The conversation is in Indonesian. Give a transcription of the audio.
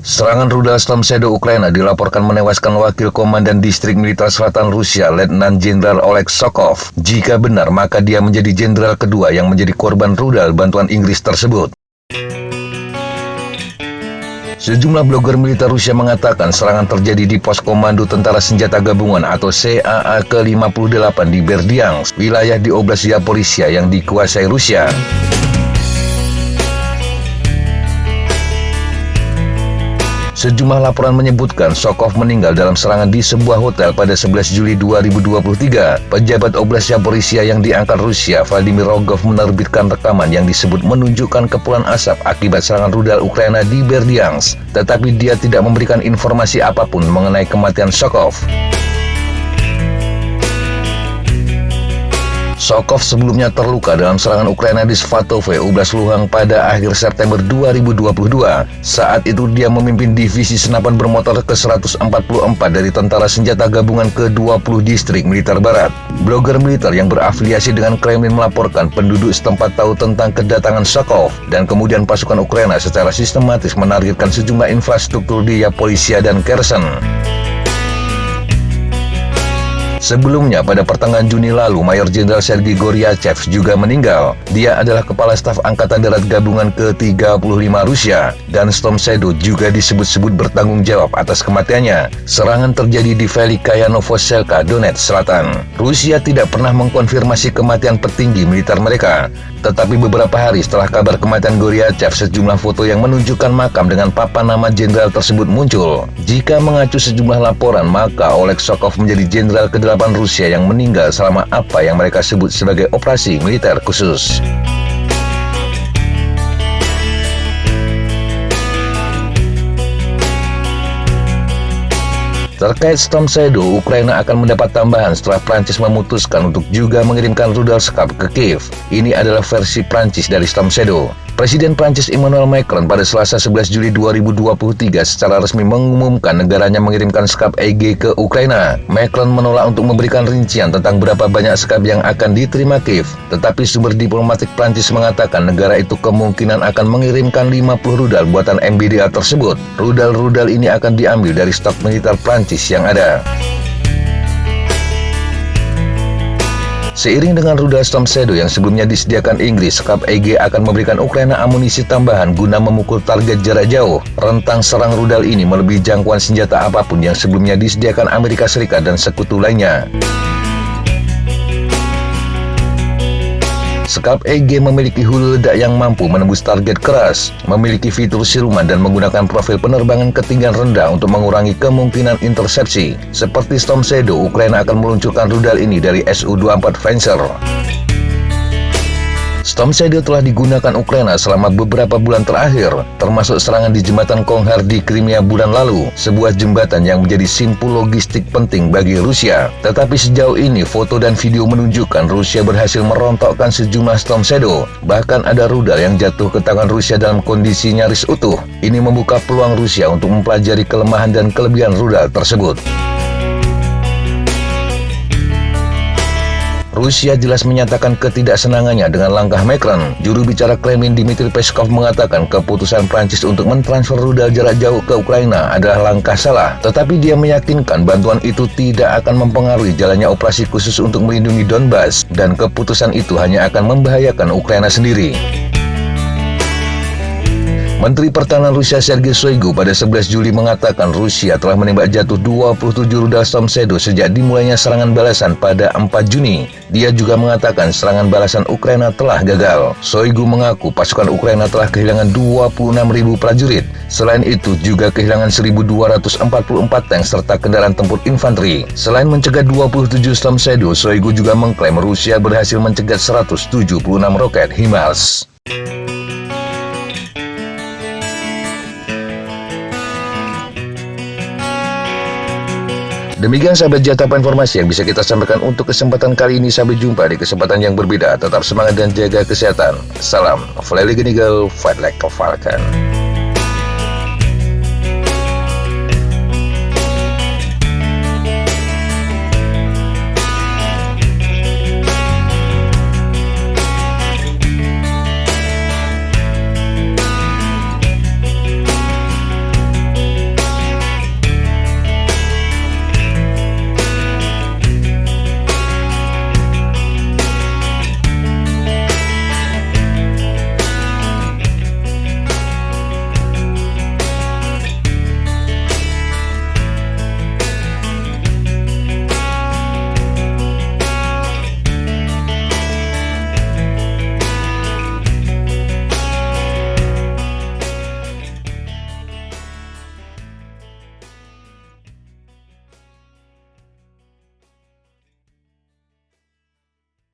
Serangan rudal Storm Shadow Ukraina dilaporkan menewaskan Wakil Komandan Distrik Militer Selatan Rusia, Letnan Jenderal Oleg Shokov. Jika benar, maka dia menjadi jenderal kedua yang menjadi korban rudal bantuan Inggris tersebut. Sejumlah blogger militer Rusia mengatakan serangan terjadi di pos komando Tentara Senjata Gabungan atau CAA ke-58 di Berdyansk, wilayah di Oblast Zaporizhia yang dikuasai Rusia. Sejumlah laporan menyebutkan Shokov meninggal dalam serangan di sebuah hotel pada 11 Juli 2023. Pejabat Oblast Zaporizhia yang diangkat Rusia, Vladimir Rogov, menerbitkan rekaman yang disebut menunjukkan kepulan asap akibat serangan rudal Ukraina di Berdyansk. Tetapi dia tidak memberikan informasi apapun mengenai kematian Shokov. Shokov sebelumnya terluka dalam serangan Ukraina di Svatove, Oblast Luhansk pada akhir September 2022. Saat itu dia memimpin divisi senapan bermotor ke-144 dari Tentara Senjata Gabungan ke-20 Distrik Militer Barat. Blogger militer yang berafiliasi dengan Kremlin melaporkan penduduk setempat tahu tentang kedatangan Shokov, dan kemudian pasukan Ukraina secara sistematis menargetkan sejumlah infrastruktur di Zaporizhia dan Kherson. Sebelumnya, pada pertengahan Juni lalu, Mayor Jenderal Sergei Goryachev juga meninggal. Dia adalah Kepala Staf Angkatan Darat Gabungan ke-35 Rusia, dan Storm Shadow juga disebut-sebut bertanggung jawab atas kematiannya. Serangan terjadi di Velikaya Novoselka, Donetsk Selatan. Rusia tidak pernah mengkonfirmasi kematian petinggi militer mereka. Tetapi beberapa hari setelah kabar kematian Goryachev, sejumlah foto yang menunjukkan makam dengan papan nama jenderal tersebut muncul. Jika mengacu sejumlah laporan, maka Oleg Shokov menjadi jenderal ke-8 Rusia yang meninggal selama apa yang mereka sebut sebagai operasi militer khusus. Terkait Storm Shadow, Ukraina akan mendapat tambahan setelah Prancis memutuskan untuk juga mengirimkan rudal Scab ke Kiev. Ini adalah versi Prancis dari Storm Shadow. Presiden Prancis Emmanuel Macron pada Selasa 11 Juli 2023 secara resmi mengumumkan negaranya mengirimkan Scab EG ke Ukraina. Macron menolak untuk memberikan rincian tentang berapa banyak Scab yang akan diterima Kiev. Tetapi sumber diplomatik Prancis mengatakan negara itu kemungkinan akan mengirimkan 50 rudal buatan MBDA tersebut. Rudal-rudal ini akan diambil dari stok militer Prancis yang ada. Seiring dengan rudal Storm Shadow yang sebelumnya disediakan Inggris, Scab EG akan memberikan Ukraina amunisi tambahan guna memukul target jarak jauh. Rentang serang rudal ini melebihi jangkauan senjata apapun yang sebelumnya disediakan Amerika Serikat dan sekutu lainnya. Scab EG memiliki hulu ledak yang mampu menembus target keras, memiliki fitur siluman dan menggunakan profil penerbangan ketinggian rendah untuk mengurangi kemungkinan intersepsi. Seperti Storm Shadow, Ukraina akan meluncurkan rudal ini dari Su-24 Vencer. Storm Shadow telah digunakan Ukraina selama beberapa bulan terakhir, termasuk serangan di jembatan Konghar di Crimea bulan lalu, sebuah jembatan yang menjadi simpul logistik penting bagi Rusia. Tetapi sejauh ini, foto dan video menunjukkan Rusia berhasil merontokkan sejumlah Storm Shadow. Bahkan ada rudal yang jatuh ke tangan Rusia dalam kondisi nyaris utuh. Ini membuka peluang Rusia untuk mempelajari kelemahan dan kelebihan rudal tersebut. Rusia jelas menyatakan ketidaksenangannya dengan langkah Macron. Juru bicara Kremlin Dmitry Peskov mengatakan keputusan Prancis untuk mentransfer rudal jarak jauh ke Ukraina adalah langkah salah. Tetapi dia meyakinkan bantuan itu tidak akan mempengaruhi jalannya operasi khusus untuk melindungi Donbas, dan keputusan itu hanya akan membahayakan Ukraina sendiri. Menteri Pertahanan Rusia Sergei Shoigu pada 11 Juli mengatakan Rusia telah menembak jatuh 27 rudal Storm Shadow sejak dimulainya serangan balasan pada 4 Juni. Dia juga mengatakan serangan balasan Ukraina telah gagal. Shoigu mengaku pasukan Ukraina telah kehilangan 26.000 prajurit. Selain itu juga kehilangan 1.244 tank serta kendaraan tempur infanteri. Selain mencegah 27 Storm Shadow, Shoigu juga mengklaim Rusia berhasil mencegat 176 roket HIMARS. Demikian sahabat Jatapa informasi yang bisa kita sampaikan untuk kesempatan kali ini. Sampai jumpa di kesempatan yang berbeda. Tetap semangat dan jaga kesehatan. Salam Fly Like an Eagle, Fight Like a Falcon.